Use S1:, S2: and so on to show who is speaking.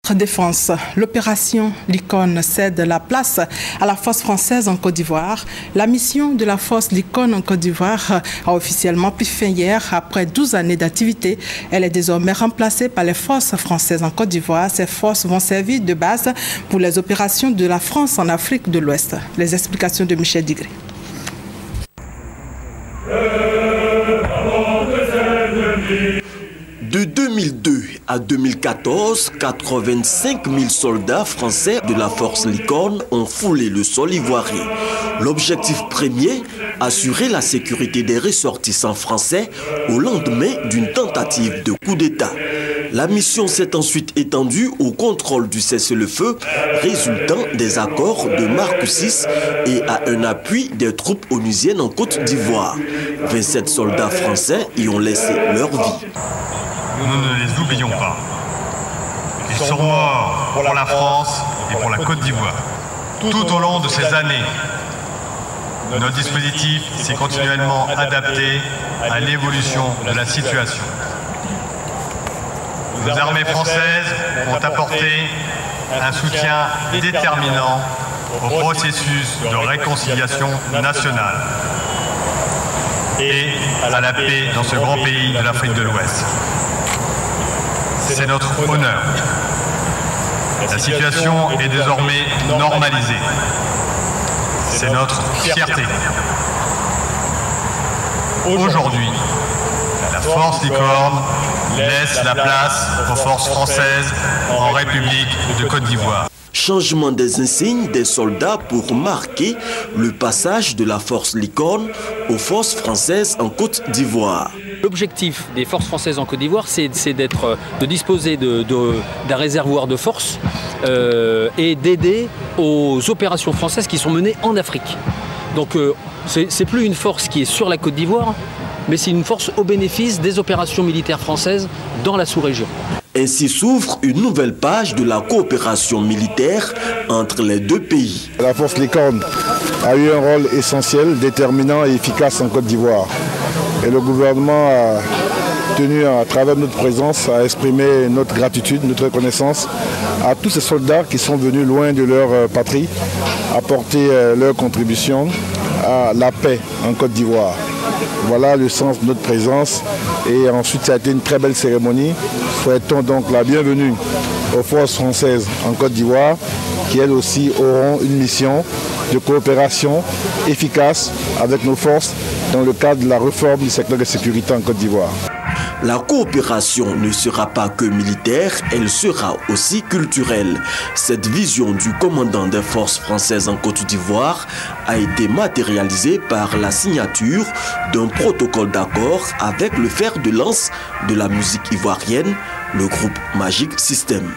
S1: notre défense. L'opération Licorne cède la place à la force française en Côte d'Ivoire. La mission de la force Licorne en Côte d'Ivoire a officiellement pris fin hier après 12 années d'activité. Elle est désormais remplacée par les forces françaises en Côte d'Ivoire. Ces forces vont servir de base pour les opérations de la France en Afrique de l'Ouest. Les explications de Michel Digré.
S2: De 2002 à 2014, 85 000 soldats français de la force Licorne ont foulé le sol ivoirien. L'objectif premier, assurer la sécurité des ressortissants français au lendemain d'une tentative de coup d'État. La mission s'est ensuite étendue au contrôle du cessez-le-feu résultant des accords de Marcoussis et à un appui des troupes onusiennes en Côte d'Ivoire. 27 soldats français y ont laissé leur vie.
S3: Nous ne les oublions pas. Ils sont morts pour la France et pour la Côte d'Ivoire. Tout au long de ces années, notre dispositif s'est continuellement adapté à l'évolution de la situation. Nos armées françaises ont apporté un soutien déterminant au processus de réconciliation nationale et à la paix dans ce grand pays de l'Afrique de l'Ouest. C'est notre honneur. La situation est désormais normalisée. C'est notre fierté. Aujourd'hui, la force Licorne laisse la place aux forces françaises en République de Côte d'Ivoire.
S2: Changement des insignes des soldats pour marquer le passage de la force Licorne aux forces françaises en Côte d'Ivoire.
S4: L'objectif des forces françaises en Côte d'Ivoire, c'est de disposer d'un réservoir de force et d'aider aux opérations françaises qui sont menées en Afrique. Donc c'est plus une force qui est sur la Côte d'Ivoire, mais c'est une force au bénéfice des opérations militaires françaises dans la sous-région.
S2: Ainsi s'ouvre une nouvelle page de la coopération militaire entre les deux pays.
S5: La force Licorne a eu un rôle essentiel, déterminant et efficace en Côte d'Ivoire. Et le gouvernement a tenu, à travers notre présence, à exprimer notre gratitude, notre reconnaissance à tous ces soldats qui sont venus loin de leur patrie, apporter leur contribution à la paix en Côte d'Ivoire. Voilà le sens de notre présence. Et ensuite, ça a été une très belle cérémonie. Souhaitons donc la bienvenue aux forces françaises en Côte d'Ivoire, qui elles aussi auront une mission de coopération efficace avec nos forces dans le cadre de la réforme du secteur de sécurité en Côte d'Ivoire.
S2: La coopération ne sera pas que militaire, elle sera aussi culturelle. Cette vision du commandant des forces françaises en Côte d'Ivoire a été matérialisée par la signature d'un protocole d'accord avec le fer de lance de la musique ivoirienne, le groupe Magic System.